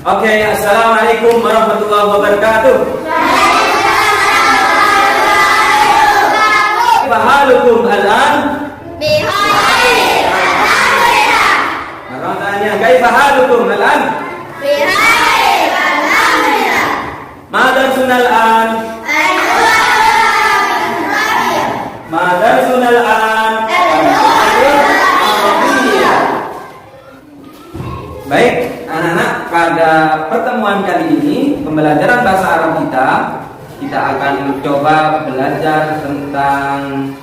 Oke, assalamualaikum warahmatullahi wabarakatuh. Fahalukum al-an? Bihair. Alhamdulillah. Orang tanya, kaifa halukum al-an? Bihair. Alhamdulillah. Madarsun al-an? Madarsun al-an? Baik, anak-anak, pada pertemuan kali ini pembelajaran bahasa Arab kita akan coba belajar tentang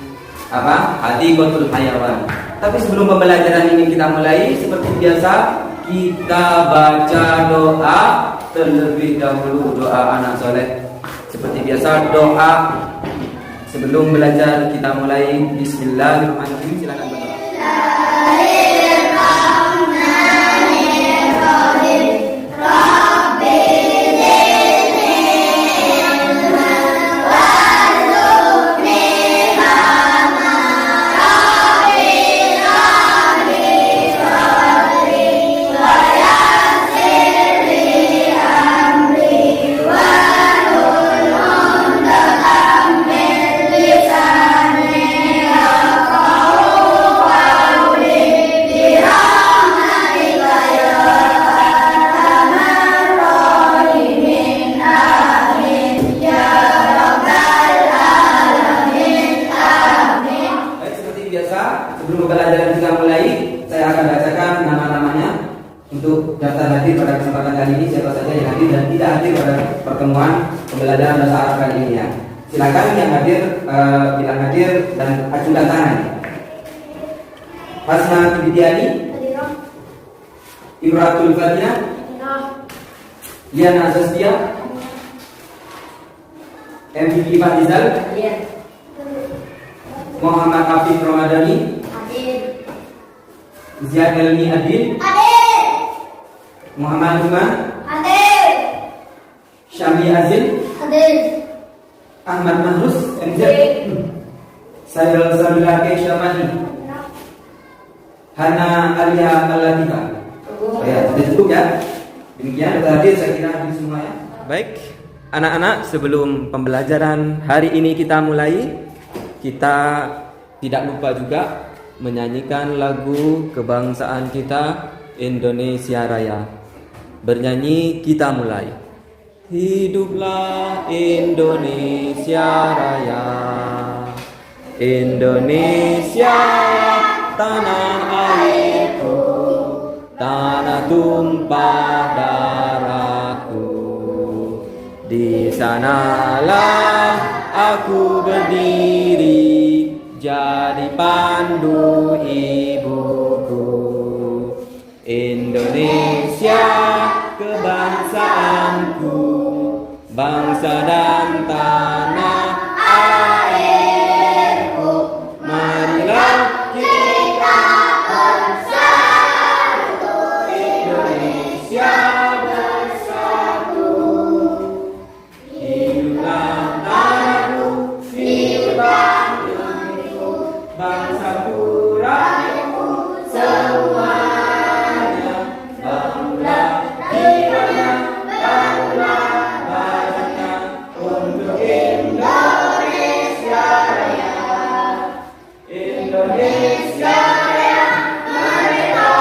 Hadikotul Hayawan. Tapi sebelum pembelajaran ini kita mulai, seperti biasa kita baca doa terlebih dahulu, doa anak soleh. Seperti biasa doa sebelum belajar kita mulai. Bismillahirrahmanirrahim. Silakan berdoa. Sebelum pembelajaran kita mulai, saya akan bacakan nama-namanya untuk daftar hadir pada kesempatan kali ini, siapa saja yang hadir dan tidak hadir pada pertemuan pembelajaran bahasa Arab kali ini ya. Silakan yang hadir bilang hadir dan ajukan tangan. Hasna Bidiani, Imratul Fadina, Liana Azastia, MVP Fadizal, Muhammad Afif Ramadhani, Ziad Elmi Adil, Muhammad Umar, Syami Azil, Ahmad Mahrus, MZ, Sayyid Sabila Kesyamani, Hana Alia Al-Latifah. Ya, sudah cukup ya. Demikian tadi saya kira hadir semua ya. Baik, anak-anak, sebelum pembelajaran hari ini kita mulai, kita tidak lupa juga menyanyikan lagu kebangsaan kita, Indonesia Raya. Bernyanyi kita mulai. Hiduplah Indonesia Raya, Indonesia tanah airku, tanah tumpah darahku. Di sanalah aku berdiri, jadi pandu ibuku. Indonesia kebangsaanku, bangsa dan tanah airku. Marilah kita bersatu, Indonesia bersatu. Hiduplah tanahku, hiduplah bangsaku, rakyatku semuanya. Bangunlah jiwanya, bangunlah badannya untuk Indonesia Raya. Indonesia Raya, merdeka,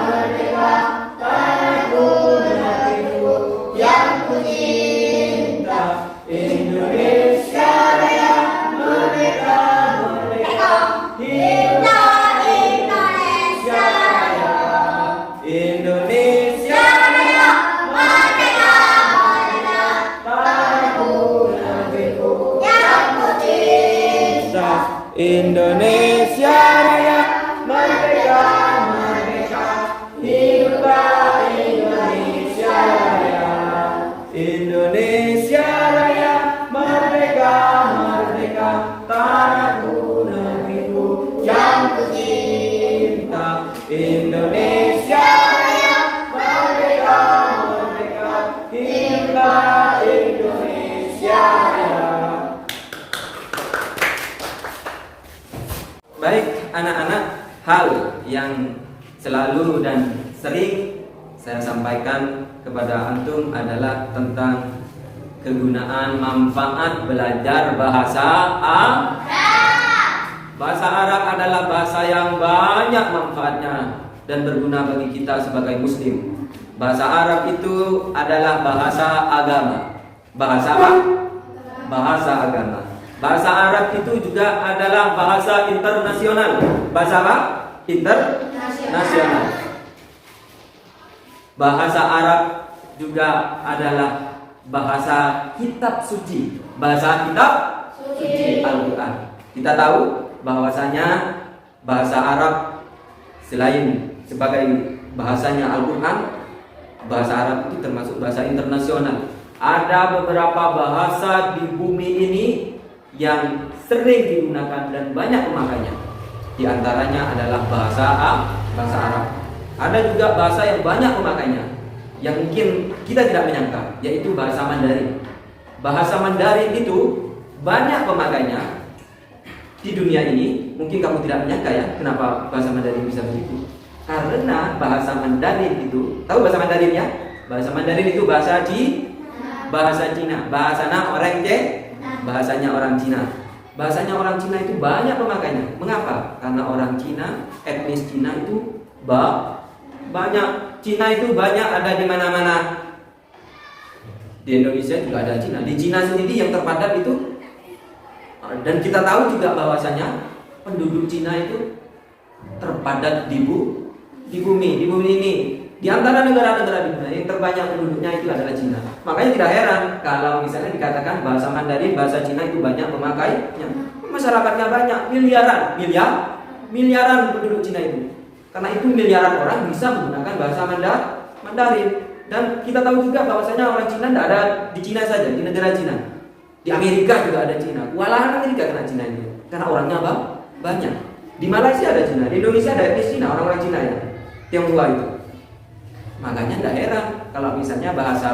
merdeka, tanahku, negeriku yang ku cinta. Indonesia Raya, merdeka, merdeka. Hiduplah Indonesia Raya, Indonesia Raya, merdeka, merdeka, tanahku, negeriku yang ku cinta. Indonesia Raya, merdeka, merdeka, hiduplah Indonesia Raya. Indonesia Raya, merdeka, merdeka, tanahku, negeriku yang ku cinta. Indonesia Raya, merdeka, merdeka, hiduplah Indonesia Raya. Baik anak-anak, hal yang selalu dan sering saya sampaikan kepada antum adalah tentang kegunaan manfaat belajar bahasa Arab. Bahasa Arab adalah bahasa yang banyak manfaatnya dan berguna bagi kita sebagai muslim. Bahasa Arab itu adalah bahasa agama. Bahasa apa? Bahasa agama. Bahasa Arab itu juga adalah bahasa internasional. Bahasa apa? Internasional. Bahasa Arab juga adalah bahasa kitab suci. Bahasa kitab suci Al-Quran. Kita tahu bahwasanya bahasa Arab selain sebagai bahasanya Al-Quran, bahasa Arab itu termasuk bahasa internasional. Ada beberapa bahasa di bumi ini yang sering digunakan dan banyak pemakainya. Di antaranya adalah bahasa Arab. Ada juga bahasa yang banyak pemakainya, yang mungkin kita tidak menyangka, yaitu bahasa Mandarin. Bahasa Mandarin itu banyak pemakainya di dunia ini. Mungkin kamu tidak menyangka ya, kenapa bahasa Mandarin bisa begitu? Karena bahasa Mandarin itu, tahu bahasa Mandarin ya? Bahasa Mandarin itu bahasa Cina. Bahasanya orang Cina. Bahasanya orang Cina itu banyak pemakainya. Mengapa? Karena orang Cina, etnis Cina itu banyak. Cina itu banyak, ada di mana-mana. Di Indonesia juga ada Cina. Di Cina sendiri yang terpadat itu, dan kita tahu juga bahwasanya penduduk Cina itu terpadat di bumi ini. Di antara negara-negara di dunia yang terbanyak penduduknya itu adalah Cina. Makanya tidak heran kalau misalnya dikatakan bahasa Mandarin, bahasa Cina itu banyak pemakainya. Masyarakatnya banyak, miliaran penduduk Cina itu. Karena itu miliaran orang bisa menggunakan bahasa Mandarin. Dan kita tahu juga bahwasanya orang Cina tidak ada di Cina saja, di negara Cina. Di Amerika juga ada Cina. Kewalahan Amerika kena Cina itu. Karena orangnya banyak. Di Malaysia ada Cina, di Indonesia ada etnis Cina, orang-orang Cina ya. Tionghoa itu. Makanya tidak heran kalau misalnya bahasa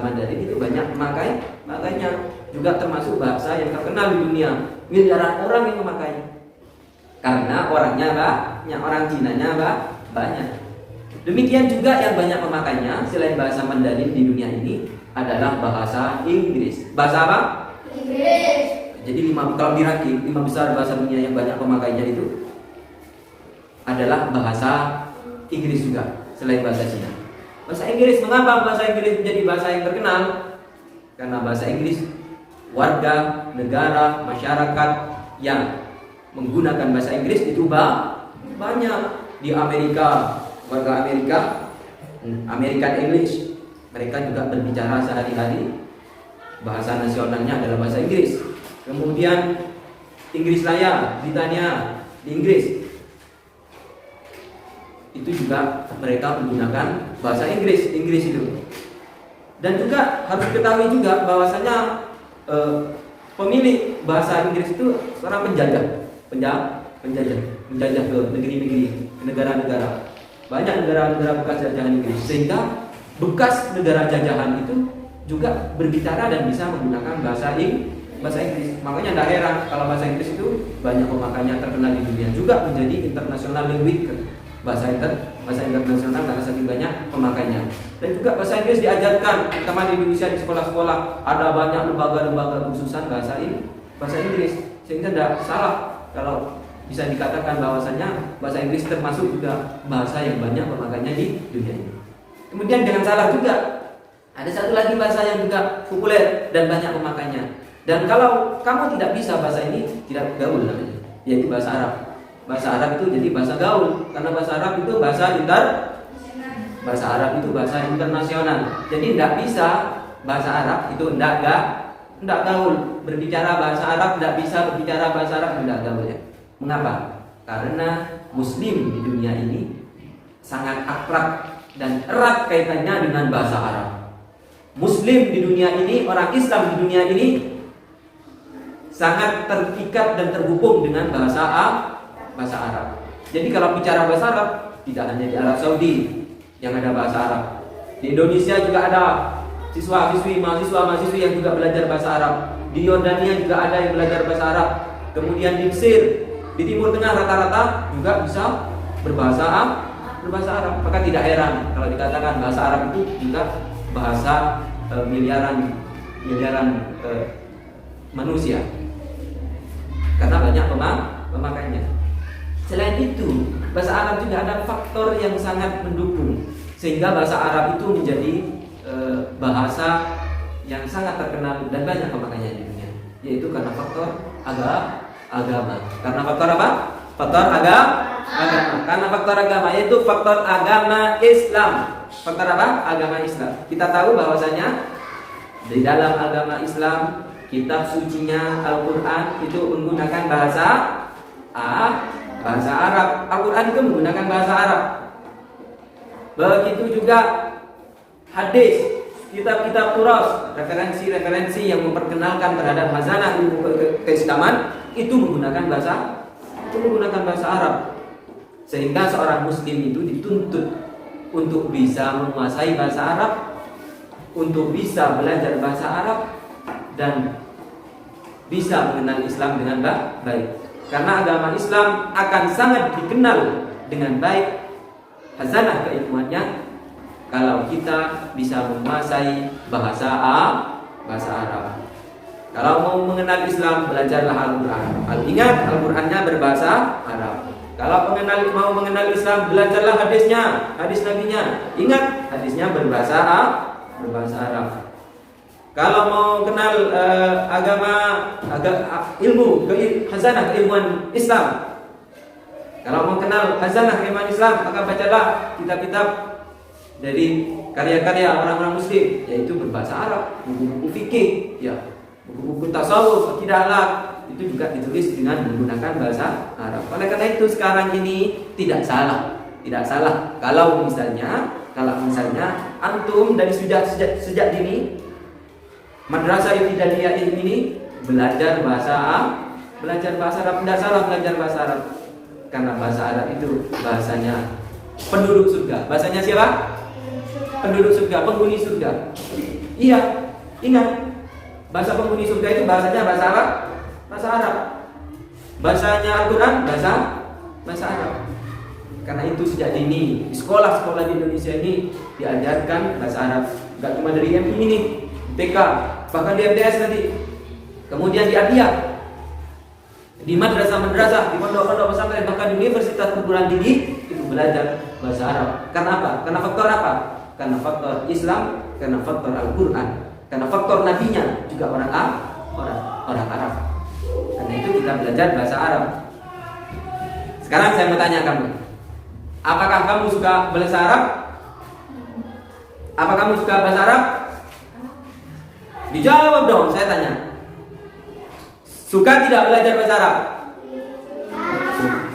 Mandarin itu banyak makanya juga termasuk bahasa yang terkenal di dunia. Miliaran orang yang memakainya. Karena orangnya banyak, orang Cinanya banyak. Demikian juga yang banyak pemakainya selain bahasa Mandarin di dunia ini adalah bahasa Inggris. Bahasa apa? Inggris. Jadi kalau dirangkum 5 besar bahasa dunia yang banyak pemakainya itu adalah bahasa Inggris juga selain bahasa Cina. Bahasa Inggris, mengapa bahasa Inggris menjadi bahasa yang terkenal? Karena bahasa Inggris warga, negara, masyarakat yang menggunakan bahasa Inggris itu banyak. Di Amerika, warga Amerika, American English, mereka juga berbicara sehari-hari. Bahasa nasionalnya adalah bahasa Inggris. Kemudian Inggris Raya, Britania, di Inggris, itu juga mereka menggunakan bahasa Inggris itu. Dan juga harus diketahui juga bahwasanya pemilik bahasa Inggris itu seorang penjajah ke negeri-negeri, ke negara-negara. Banyak negara-negara bekas jajahan Inggris, sehingga bekas negara jajahan itu juga berbicara dan bisa menggunakan bahasa Inggris. Makanya tidak heran kalau bahasa Inggris itu banyak pemakainya, terkenal di dunia, juga menjadi international language, bahasa internasional karena saking banyak pemakainya. Dan juga bahasa Inggris diajarkan, terutama di Indonesia di sekolah-sekolah ada banyak lembaga-lembaga khususan bahasa Inggris, sehingga tidak salah kalau bisa dikatakan bahwasanya bahasa Inggris termasuk juga bahasa yang banyak pemakainya di dunia ini. Kemudian jangan salah juga, ada satu lagi bahasa yang juga populer dan banyak pemakainya. Dan kalau kamu tidak bisa bahasa ini, tidak gaul namanya, yaitu bahasa Arab. Bahasa Arab itu jadi bahasa gaul, karena bahasa Arab itu bahasa Arab itu bahasa internasional. Jadi tidak bisa bahasa Arab itu tidak gaul. Berbicara bahasa Arab tidak bisa, berbicara bahasa Arab tidak gaul ya. Mengapa? Karena Muslim di dunia ini sangat akrab dan erat kaitannya dengan bahasa Arab. Muslim di dunia ini, orang Islam di dunia ini sangat terikat dan terhubung dengan bahasa Arab. Jadi kalau bicara bahasa Arab, tidak hanya di Arab Saudi yang ada bahasa Arab. Di Indonesia juga ada siswa-siswi, mahasiswa-mahasiswi yang juga belajar bahasa Arab. Di Yordania juga ada yang belajar bahasa Arab. Kemudian di Mesir, di Timur Tengah rata-rata juga bisa berbahasa berbahasa Arab. Maka tidak heran kalau dikatakan bahasa Arab itu juga bahasa miliaran manusia, karena banyak pemakainya. Selain itu, bahasa Arab juga ada faktor yang sangat mendukung sehingga bahasa Arab itu menjadi bahasa yang sangat terkenal dan banyak pemakainya di dunia, yaitu karena faktor agama. Karena faktor apa? Faktor agama. Karena faktor agama, yaitu faktor agama Islam. Faktor apa? Agama Islam. Kita tahu bahwasanya di dalam agama Islam, kitab sucinya Al-Quran itu menggunakan bahasa Arab. Al-Quran itu menggunakan bahasa Arab. Begitu juga hadis, kitab-kitab turas, referensi-referensi yang memperkenalkan terhadap khazanah ilmu keislaman itu menggunakan bahasa Arab. Sehingga seorang muslim itu dituntut untuk bisa menguasai bahasa Arab, untuk bisa belajar bahasa Arab dan bisa mengenal Islam dengan baik. Karena agama Islam akan sangat dikenal dengan baik khazanah keilmuannya kalau kita bisa menguasai bahasa Arab. Kalau mau mengenal Islam, belajarlah Al-Quran. Ingat, Al-Qurannya berbahasa Arab. Kalau mau mengenal Islam, belajarlah hadis Nabinya. Ingat, hadisnya berbahasa Arab. Kalau mau kenal ilmu khazanah keilmuan Islam, kalau mau kenal khazanah keilmuan Islam, maka bacalah kitab-kitab dari karya-karya orang-orang muslim, yaitu berbahasa Arab, buku-buku fikih, ya, buku-buku tasawuf, akidah akhlak, itu juga ditulis dengan menggunakan bahasa Arab. Oleh karena itu sekarang ini tidak salah kalau misalnya antum dari sejak dini madrasah ibtidaiyah ini belajar bahasa Arab. Tidak salah belajar bahasa Arab, karena bahasa Arab itu bahasanya penduduk surga. Bahasanya siapa? Penduduk surga, penghuni surga. Iya, ingat, bahasa penghuni surga itu bahasanya bahasa Arab. Bahasanya Al-Quran bahasa Arab. Karena itu sejak dini di sekolah-sekolah di Indonesia ini diajarkan bahasa Arab. Gak cuma dari MP ini, TK, bahkan di MTS nanti, kemudian di Adiyah, di madrasah-madrasah, di pondok-pondok pesantren, bahkan di universitas perguruan tinggi itu belajar bahasa Arab. Karena apa? Karena faktor apa? Karena faktor Islam, karena faktor Al-Quran, karena faktor nabinya juga orang Arab. Karena itu kita belajar bahasa Arab. Sekarang saya mau tanya kamu, apakah kamu suka bahasa Arab? Apa kamu suka bahasa Arab? Dijawab dong, saya tanya. Suka tidak belajar bahasa Arab?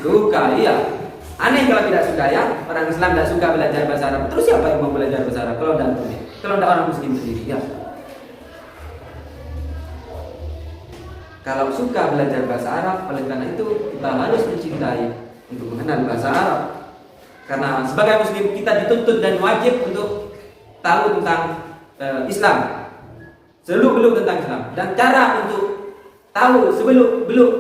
Suka, iya. Aneh kalau tidak suka ya. Orang Islam tidak suka belajar bahasa Arab. Terus siapa yang mau belajar bahasa Arab kalau tidak orang Muslim sendiri? Ya. Kalau suka belajar bahasa Arab, oleh karena itu kita harus mencintai untuk mengenal bahasa Arab. Karena sebagai Muslim kita dituntut dan wajib untuk tahu tentang Islam, seluk-beluk tentang Islam, dan cara untuk tahu sebeluk-beluk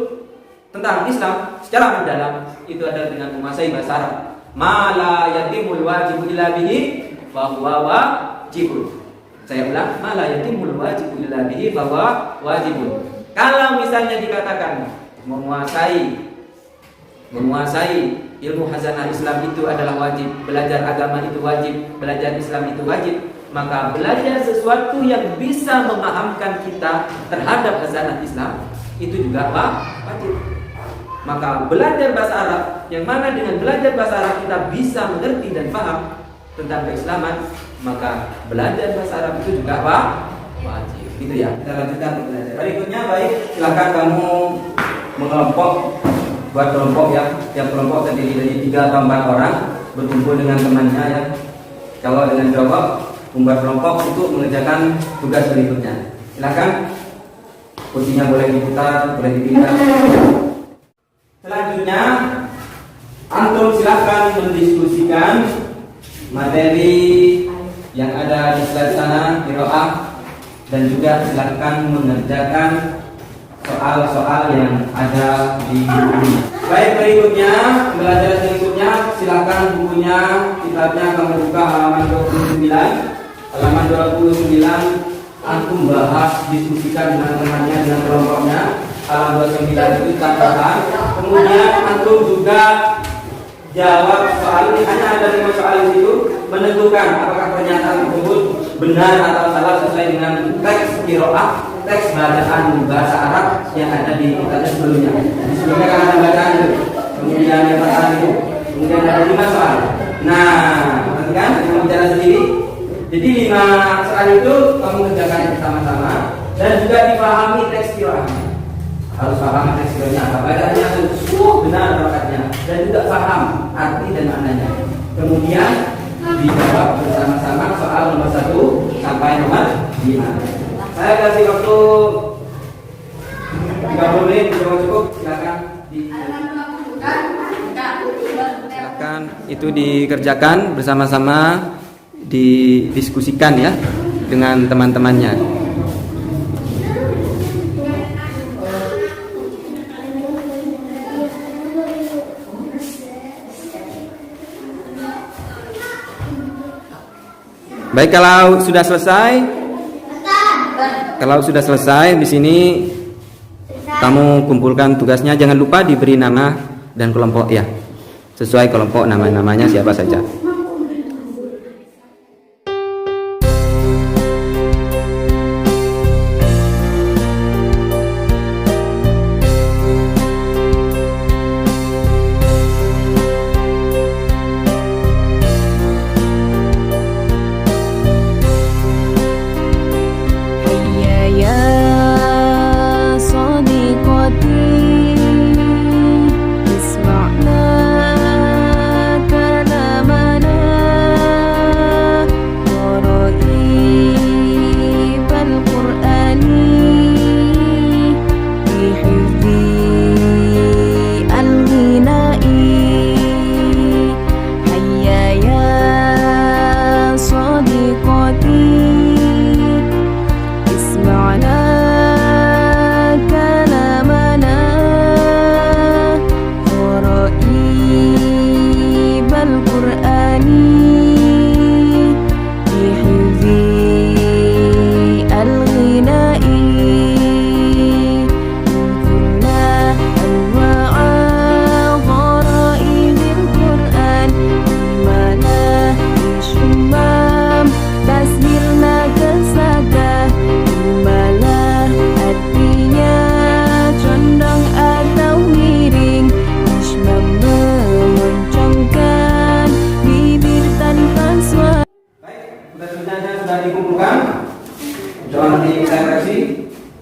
tentang Islam secara mendalam itu adalah dengan menguasai bahasa Arab. Ma la yatimul wajibu illa bihi fa huwa wajibun. Saya ulang, ma la yatimul wajibu illa bihi fa huwa wajibun. Kalau misalnya dikatakan menguasai ilmu khazanah Islam itu adalah wajib, belajar agama itu wajib, belajar Islam itu wajib, maka belajar sesuatu yang bisa memahamkan kita terhadap khazanah Islam itu juga wajib. Maka belajar bahasa Arab, yang mana dengan belajar bahasa Arab kita bisa mengerti dan paham tentang keislaman, maka belajar bahasa Arab itu juga wajib. Gitu ya. Kita lanjutkan belajar. Berikutnya, baik, silakan kamu mengelompok, buat kelompok ya. Tiap kelompok terdiri dari 3 atau 4 orang berkumpul dengan temannya ya. Cowok dengan cowok, membuat kelompok untuk mengerjakan tugas berikutnya. Silakan. Kursinya boleh diputar, boleh dipindah. Selanjutnya, antum silakan mendiskusikan materi yang ada di slide sana, qiraah, dan juga silakan mengerjakan soal-soal yang ada di buku. Baik, berikutnya, pembelajaran berikutnya, silakan bukunya, kitabnya kamu buka halaman 29. Halaman 29, antum bahas, diskusikan dengan temannya, dengan kelompoknya. Halaman 29 itu tambahan. Kemudian antum juga jawab soal ini, hanya ada 5 soal di situ. Menentukan apakah pernyataan tersebut benar atau salah sesuai dengan teks qiraah, teks bacaan bahasa Arab yang ada di kitabnya sebelumnya. Di sebelumnya kan ada bacaan itu, kemudian yang pertama itu, kemudian ada 5 soal. Nah, nanti kan kamu bicara sendiri. Jadi 5 soal itu kamu kerjakan bersama-sama dan juga dipahami teks qiraahnya. Harus paham teks qiraahnya apa, bacaannya benar bakatnya, dan juga paham arti dan maknanya. Kemudian dijawab bersama-sama soal nomor 1 sampai nomor 5. Saya kasih waktu 30 menit, cukup. Silakan itu dikerjakan bersama-sama, didiskusikan ya dengan teman-temannya. Baik, kalau sudah selesai di sini kamu kumpulkan tugasnya. Jangan lupa diberi nama dan kelompok ya, sesuai kelompok nama-namanya siapa saja.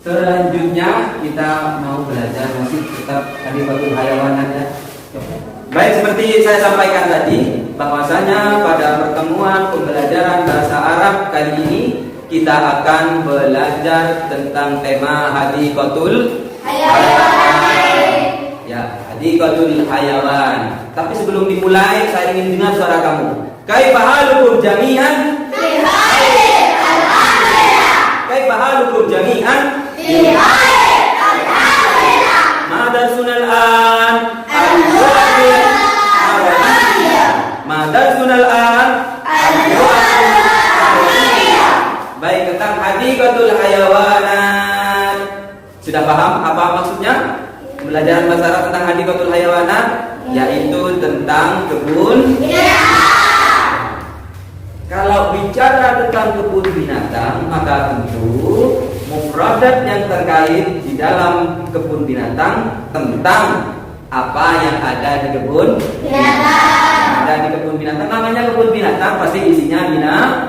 Selanjutnya kita mau belajar masih tetap Hadiqatul Hayawanat ya. Baik, seperti saya sampaikan tadi, bahwasanya pada pertemuan pembelajaran bahasa Arab kali ini kita akan belajar tentang tema Hadiqatul Hayawan. Ya, Hadiqatul Hayawan. Tapi sebelum dimulai, saya ingin dengar suara kamu. Kaifa halukum jami'an? Kaifa halukum jami'an? Madarsunal an Madarsunal an. Baik, tentang Hadiqatul Hayawanat. Sudah paham apa maksudnya? Pembelajaran bahasa Arab tentang Hadiqatul Hayawanat, yaitu tentang kebun binatang. Kalau bicara tentang kebun binatang, maka tentu mufradat yang terkait di dalam kebun binatang tentang apa yang ada di kebun binatang. Ada di kebun binatang, namanya kebun binatang, pasti isinya binatang.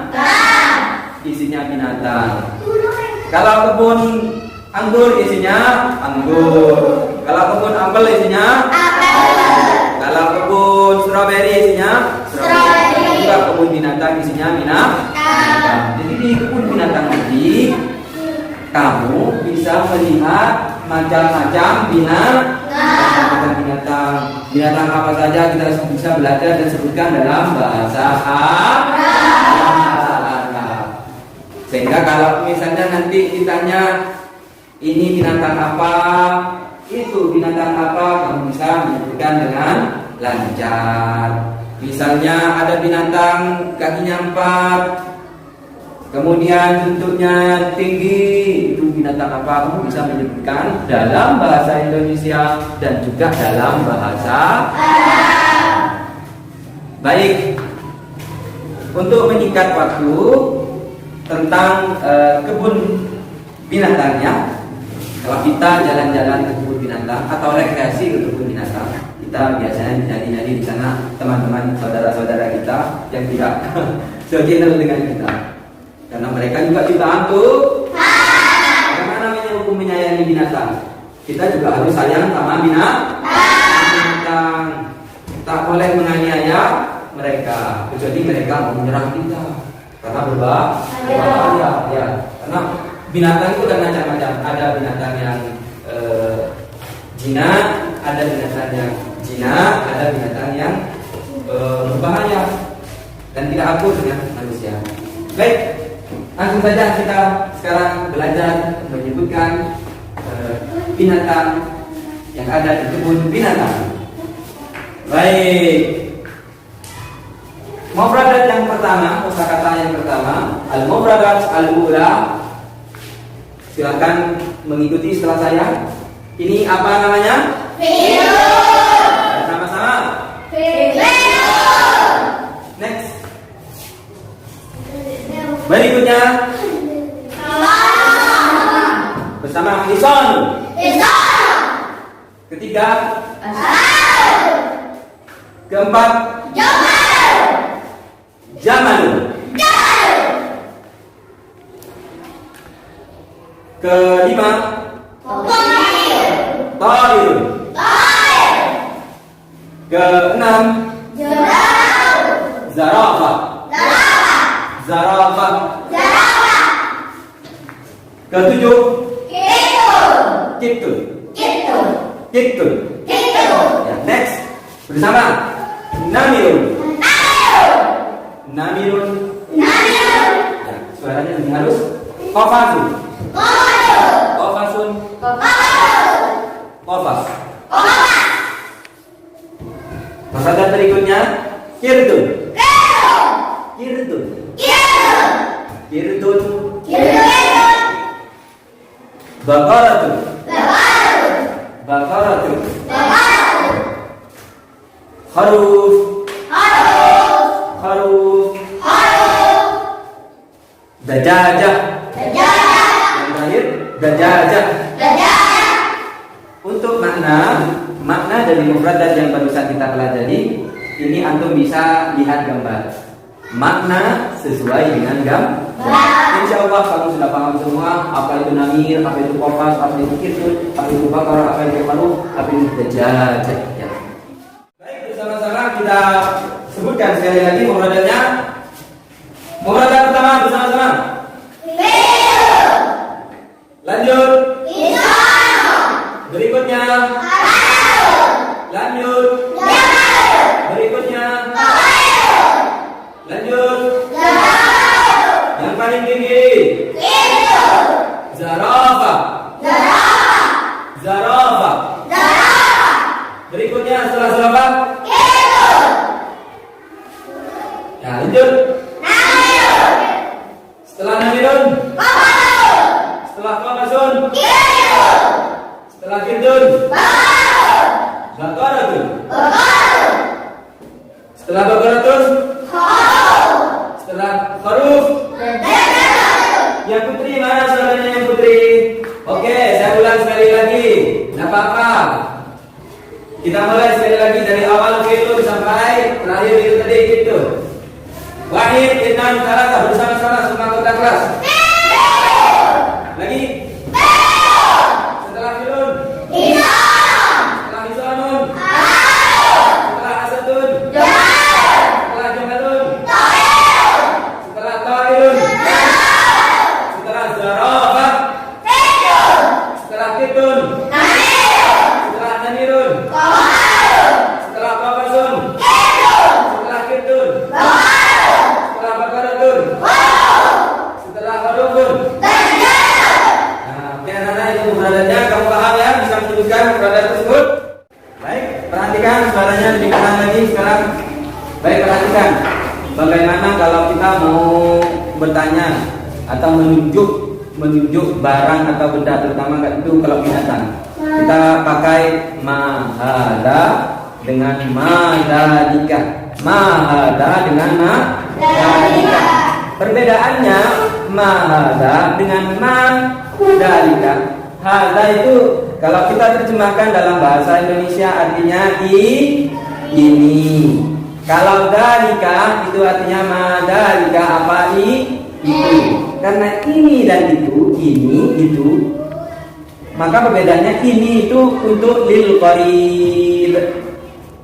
Isinya binatang. Kalau kebun anggur isinya anggur. Kalau kebun apel isinya apel. Kalau kebun stroberi isinya stroberi. Juga kebun binatang isinya binatang. Jadi di kebun binatang ini kamu bisa melihat macam-macam binatang. Binatang apa saja kita bisa belajar dan sebutkan dalam bahasa Arab. Sehingga kalau misalnya nanti ditanya ini binatang apa, itu binatang apa, kamu bisa menyebutkan dengan lancar. Misalnya ada binatang kakinya 4, kemudian bentuknya tinggi, itu binatang apa, kamu bisa menyebutkan dalam bahasa Indonesia dan juga dalam bahasa Arab. Baik, untuk menyingkat waktu tentang kebun binatangnya, kalau kita jalan-jalan ke kebun binatang atau rekreasi ke kebun binatang, kita biasanya nyanyi-nyanyi di sana teman-teman saudara-saudara kita yang tidak sekenal dengan kita, karena mereka juga jutaan tuh. Karena namanya hukum menyayangi binatang, kita juga harus sayang sama binatang. Tak boleh menganiaya mereka, kecuali mereka mau menyerang kita, karena berbahaya. Ya, karena binatang itu kan macam-macam. Ada binatang yang jinak, ada binatang yang jinak, ada binatang yang berbahaya dan tidak akur dengan manusia. Baik, langsung saja kita sekarang belajar menyebutkan binatang yang ada di kebun binatang. Baik, mufradat yang pertama, kosakata yang pertama, al-mufradat al-ula. Silakan mengikuti setelah saya. Ini apa namanya? Fi'lun. Sama-sama. Fi'lun. Next. Berikutnya bersama Ison. Ketiga. Keempat. Jamal. Kelima. Tahir. Keenam. Zarafah. Zarafah. Ketujuh. Kitun. Kitun. Ya, next. Bersama Namirun. Namirun. Ya, suaranya lebih halus. Kofasun. Kofasun. Kofas. Mufradat berikutnya kirdun. Kirdun. Kirdun. Baqaratun. Baqaratun. Kharuf. Kharuf. Dajajah. Yang terakhir dajajah. Untuk makna dari mufradat yang barusan kita pelajari, ini antum bisa lihat gambar. Makna sesuai dengan gambar. Insya Allah kamu sudah paham semua apa itu namir, apa itu kofas, apa itu kirdun, apa itu bakar, apa itu kharuf, apa itu dajajah. Ya. Baik, bersama-sama kita sebutkan sekali lagi mufradatnya. Mufradat pertama bersama-sama. Lanjut. Berikutnya. Lanjut. Berikutnya. Lanjut. Yang paling tinggi. Zarafah. Zarafah. Berikutnya setelah zarafah. Ya, lanjut. Setelah namirun. Setelah qafasun. Setelah kirdun. Baqaratun. Setelah baqaratun. Setelah kharuf. Yang putri mana suaranya yang putri? Oke, saya ulang sekali lagi. Tidak apa-apa. Kita mulai sekali lagi dari awal fi'lun sampai terakhir itu tadi gitu. Wahid, itnan, salasa, bersama-sama semua kota kelas. Lagi. Setelah fi'lun. Setelah isonun. Setelah asadun. Setelah jamalun. Setelah tahirun. Setelah zarafah. Setelah kitun. Setelah namirun. Setelah qafasun. Setelah kitun. Setelah baqaratun. atau menunjuk barang atau benda, terutama itu kalau binatang. Kita pakai mahada dengan madalika. Mahada dengan madalika. Perbedaannya mahada dengan madalika. Hada itu kalau kita terjemahkan dalam bahasa Indonesia artinya ini. Kalau dalika itu artinya madalika apa itu. Karena ini dan ini itu, maka perbedaannya ini itu untuk lil qarib.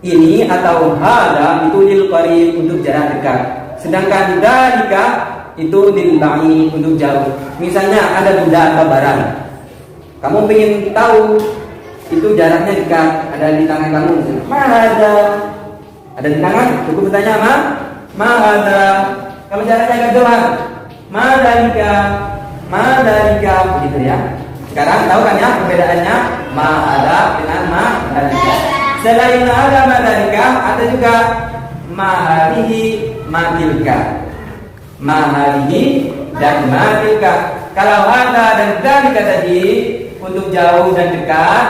Ini atau hada itu lil qarib untuk jarak dekat. Sedangkan dalika itu lil ba'id untuk jauh. Misalnya ada benda atau barang. Kamu ingin tahu itu jaraknya dekat, ada di tangan kamu. Mahada. Ada di tangan, cukup bertanya mahada. Kalau jaraknya agak jauh, madalika begitu ya. Sekarang tahu kan ya perbedaannya mahada dengan madalika. Selain ada madalika, ada juga mahadihi, matilka. Mahadihi dan matilka. Kalau hada dan dalika tadi untuk jauh dan dekat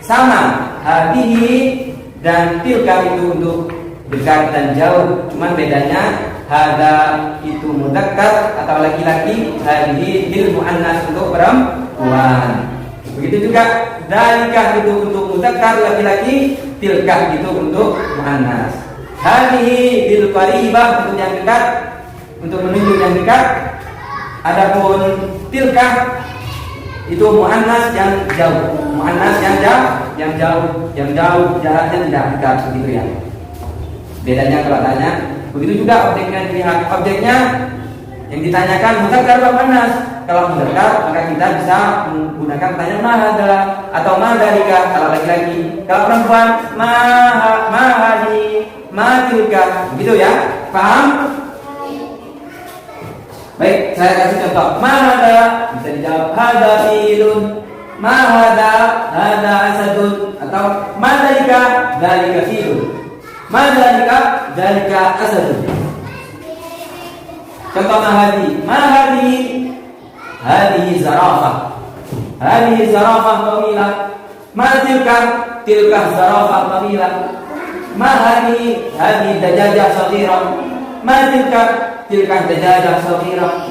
sama, hadihi dan tilka itu untuk dekat dan jauh. Cuman bedanya hada itu mudzakkar atau laki-laki, hadihi lil muannas untuk perempuan. Begitu juga dalika itu untuk mudzakkar laki-laki, tilka itu untuk muannas. Hadihi lil qaribah untuk yang dekat, untuk menunjuk yang dekat. Adapun tilka itu muannas yang jauh, muannas yang jauh jaraknya tidak dekat begitu ya. Bedanya kalau tanya, begitu juga objeknya dilihat. Objeknya yang ditanyakan mudzakkar atau muannas. Kalau mudzakkar maka kita bisa menggunakan pertanyaan mahada atau madalika kalau laki-laki. Kalau perempuan mahadi, matilka, begitu ya. Paham? Baik, saya kasih contoh. Mahada bisa dijawab hada filun, mahada hada asadun, atau madalika dalika filun, madalika dalika asadun. Contoh mahadi hadihi zarafah, hadihi zarafah tamilah, matilka tilka zarafah tamilah, mahadi hadihi dajajah saghirah, matilka tilka dajajah saghirah,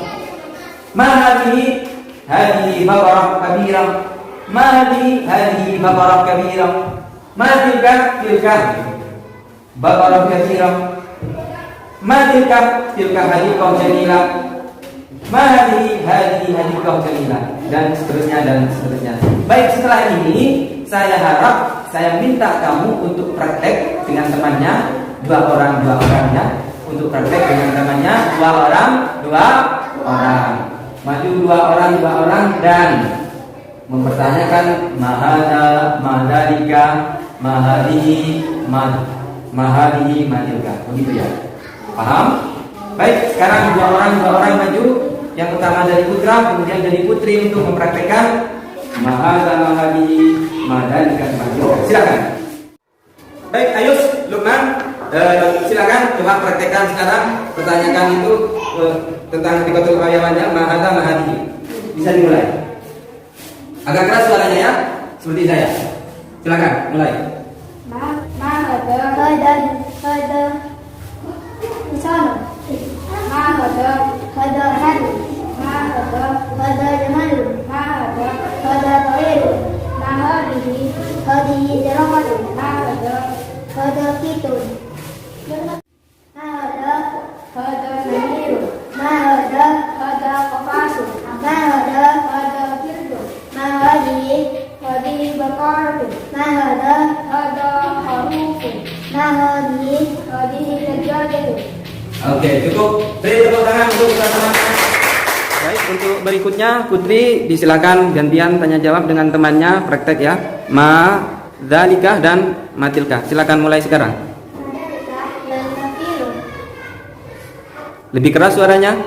hadihi baqarah kabirah, hadihi baqarah kabirah, tilka baqarah kabirah, tilka hadiqah jamilah, hadihi hadiqah jamilah, dan seterusnya. Baik, setelah ini saya harap, saya minta kamu untuk praktek dengan temannya, dua orang ya. Untuk praktek dengan temannya dua orang. Maju dua orang dan mempertanyakan mahada, madalika, mahadihi, matilka. Begitu ya. Paham? Baik, sekarang dua orang maju. Yang pertama dari putra, kemudian dari putri untuk mempraktekkan mahada, mahadihi, madalika, matilka. Silakan. Baik, ayo Lukman. Silakan coba praktekkan sekarang, pertanyakan itu tentang tikatul hayawannya mahada mahadi. Bisa dimulai. Agak keras suaranya ya, seperti saya. Silakan mulai. Mahada insana, mahada hadu, mahada jamalu, mahada tayru, hadihi jarafatu, mahada kitun, hada namiru, hada qafasu, hada kirdu, hadihi baqaratu, hada harufu, hadihi dajjajatu. Oke, cukup. Beri tepuk tangan untuk teman-teman. Baik, untuk berikutnya Putri disilakan gantian tanya jawab dengan temannya, praktek ya. Dzalika dan matilka. Silakan mulai sekarang. Lebih keras suaranya.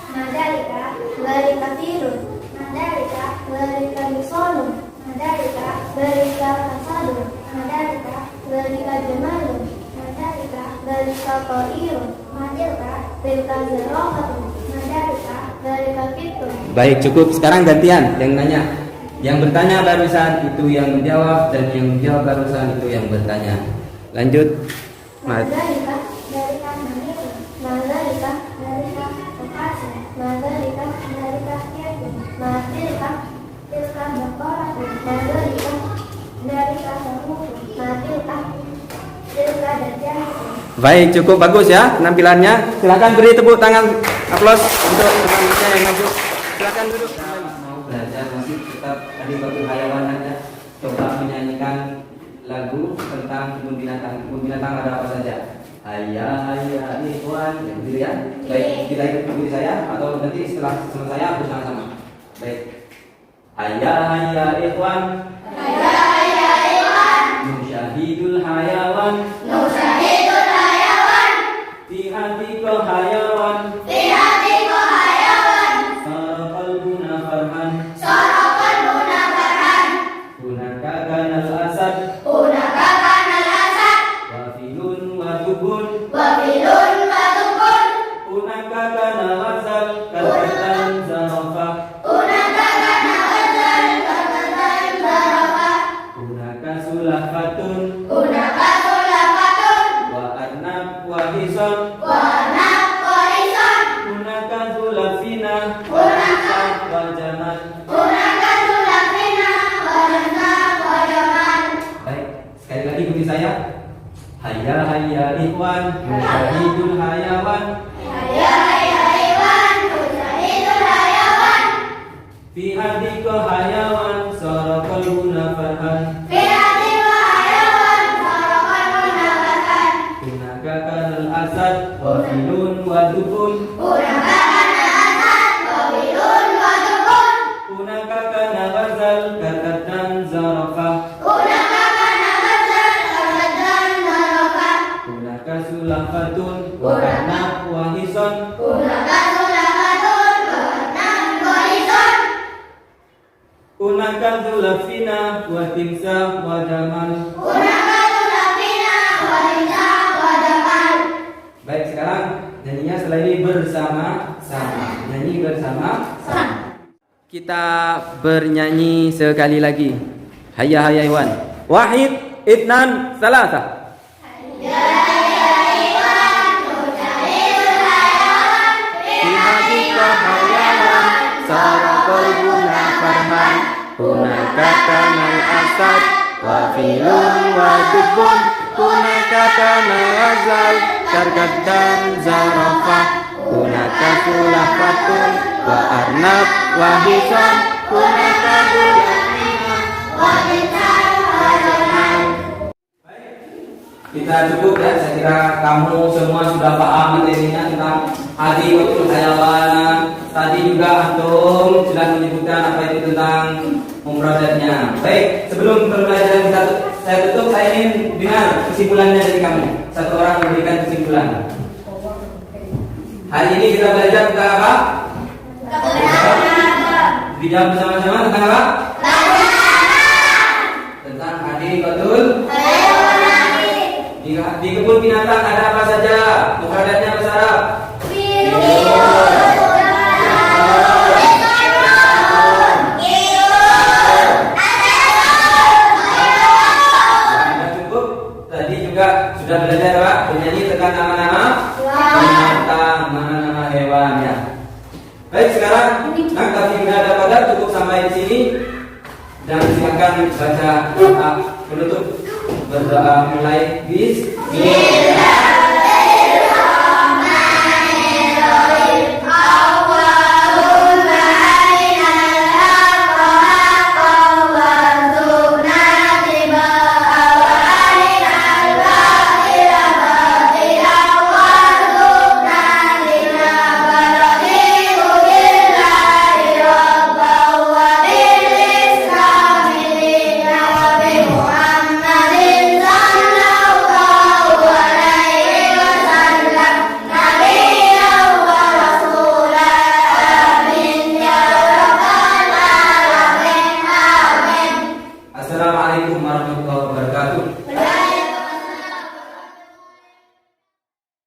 Madalika dzalika filun, madalika dzalika misalun, madalika dzalika hasadun, madalika dzalika jamalun, madalika dzalika qairun, madalika dzalika zarafatun, madalika dzalika fitun. Baik, cukup. Sekarang gantian yang nanya. Yang bertanya barusan itu yang menjawab, dan yang menjawab barusan itu yang bertanya. Lanjut. Madzalika dzalika mani'un. Madzalika dzalika bekasih. Madzalika dzalika yakin. Madzalika tilka baqaratun. Madzalika dzalika samutun. Madzalika tilka dajjatun. Baik, cukup bagus ya penampilannya. Silakan beri tepuk tangan aplaus untuk teman-temannya yang maju. Silakan duduk. Mau belajar masih tetap tadi batu hayawan aja. Coba menyanyikan lagu tentang kebun binatang. Kebun binatang ada apa saja? Hayya hayya ikhwan, gitu ya. Baik, kita ikut ikuti saya atau nanti setelah sama saya bersama-sama. Baik. Hayya hayya ikhwan. Hayya hayya ikhwan. Nusyahidul hayawan. Nusyahidul hayawan. Fi hatiqal hayawan. Fi hatiqal hayawan. Sara qalbuna farhan. Sara qalbuna farhan. Hunaka kanal asad. Hunaka kanal asad. Wafilun wa dubun. Wafilun wa dubun. Hunaka kana wazal. Kalkatan zarafah. Hunaka kana wazal. Kalkatan zarafah. Hunaka sulafatun. Hunaka sulafatun. Wa arnab wa hisan. Wa anab wa hisan. Hunaka zulafina. Hunaka. Wa jamal. Hunaka sulafina. Wa nasab wa jamal. Baik, sekali lagi ikuti saya. Hayya hayya ikhwan. Nusyahidul hayawan. Hayya hayya ikhwan. Nusyahidul hayawan. Fi hatiqal hayawan. Sara qalbuna farhan. Fi hatiqal hayawan. Sara qalbuna farhan. Hunaka kanal asad. Wafilun wa dubun. Hunaka kana asad. Wafilun wa dubun. Hunaka kana wazal. Kalkatan zarafah. Hunaka kana wazal. Kalkatan zarafah. Hunaka sulafatun. Wa arnab wa hisan. Hunaka sulafatun. Wa anab wa hisan. Hunaka zulafina. Wa timsa wa jamal. Hunaka sulafina. Wa hisab wa jamal. Baik, sekarang nyanyinya setelah ini bersama-sama. Nyanyi bersama-sama. Kita bernyanyi sekali lagi. Hayya hayya ikhwan. Wahid, itnan, salasa. Fi hatiqal hayawan. Sara qalbuna farhan. Hunaka kanal asad. Wafilun wa dubun. Hunaka kana wazal. Karkatan zarafah. Hunaka sulafatun. Wa arnab wa hisan. Hunaka zulafina. Wa hisab wa jamal. Kita cukup ya, saya kira kamu semua sudah paham materinya tentang hati waktu hayawan. Tadi juga antum sudah menyebutkan apa itu tentang mufradatnya. Baik, sebelum pembelajaran kita saya tutup, saya ingin dengar kesimpulannya dari kamu. Satu orang memberikan kesimpulan. Hari ini kita belajar tentang apa? Dijawab bersama-sama tentang apa? Tentang hati betul. Di kebun binatang ada apa saja? Mufradatnya bahasa Arab. Cukup. Tadi juga sudah belajar Pak, bernyanyi tentang nama-nama binatang, nama-nama hewan ya. Baik, sekarang naktafi bihadza qadar, cukup sampai di sini. Dan silakan baca doa penutup. Berdoa mulai. Bismillah.